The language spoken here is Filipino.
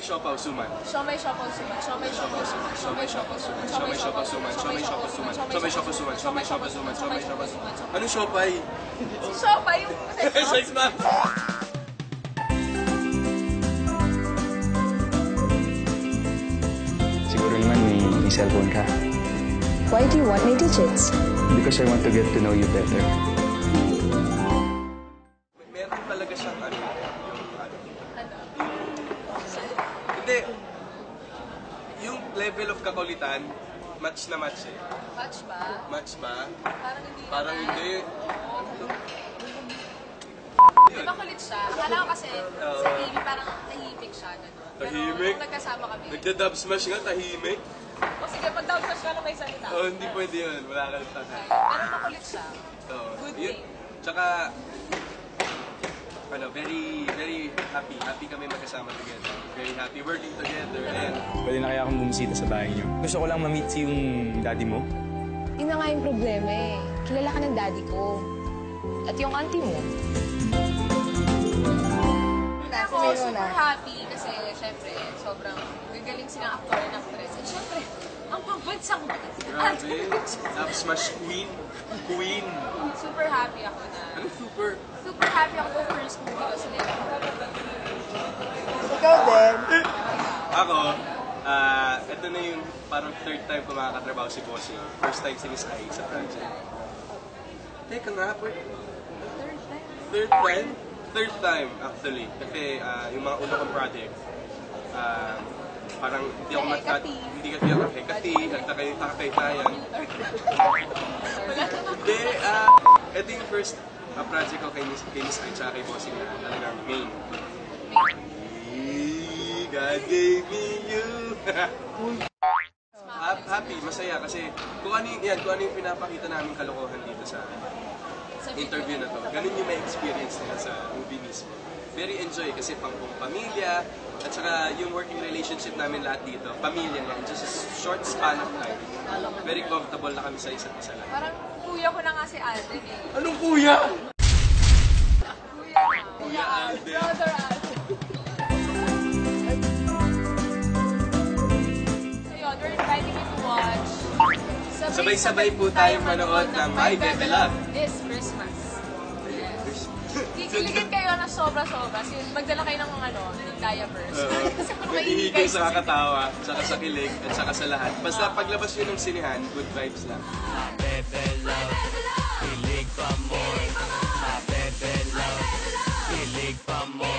siopaw suman. Siomay siopaw suman. Siomay siopaw suman. Siomay siopaw suman. Siomay siopaw suman. Siomay siopaw suman. Siomay siopaw suman. Siomay siopaw suman. Siomay siopaw suman. Anong siopay? Si siopay yung Sex man. Siguro naman may cellphone ka. Why do you want my digits? Because I want to get to know you better. Meron talaga siyang Hindi. Yung level of kakulitan, match na match eh. Match ba? Match ba? Parang hindi Parang naman. hindi. Di ba kulit siya? Akala ko kasi sa TV parang tahimik siya. Ganun. Tahimik? Pero nung nagkasama kami. Nagda-dub smash nga, tahimik. O sige, pag down smash ka na may salita. Oh, hindi pwede yun. Wala ka ng tatay. Pero makulit siya. Oo. Good Yun. thing. Tsaka, very, very happy. Happy kami magkasama together. Very happy working together. And Pwede na kaya akong bumisita sa bahay niyo. Gusto ko lang ma-meet si yung daddy mo. Yun na nga yung problema eh. Kilala ka ng daddy ko. At yung auntie mo. Ako super happy kasi syempre sobrang gagaling silang actor and actress. At syempre, ang pambansang grabe. Dub smash queen. Queen. super happy ako na. Ano super? Super happy ako sa first movie ko sa Netflix. Ikaw din. Ako, ito na yung parang third time ko makakatrabaho si Bossing. First time si Miss Ai sa project. Teka nga, Third time? third time? Third time, actually. Kasi yung mga una kong project, parang hindi ako hindi ako hekati, nagtakay-tayan. Hindi, ito yung first project ko kay Miss Ai tsaka kay Bossing na talagang main. God gave me you. Happy, masaya kasi kung ano yung pinapakita namin kalokohan dito sa interview na to. Ganun yung may experience nila sa movie mismo. Very enjoy kasi pang pamilya at saka yung working relationship namin lahat dito, pamilya nga, in just a short span of time. Very comfortable na kami sa isa't isa lang. Parang kuya ko na nga si Alden eh. Anong kuya? Kuya Alden. Brother Alden. So yun, we're inviting you to watch. Sabay-sabay po tayong manood ng My Bebe Love this Christmas. Yes. Kikiligin kayo na sobra-sobra. Magdala kayo ng ng diapers. Kasi kung Nag-ihigay sa kakatawa, tsaka sa kilig, at tsaka sa lahat. Basta paglabas yun ng sinihan, good vibes lang. Bebe love, kilig pa more. Bebe love, kilig pa more.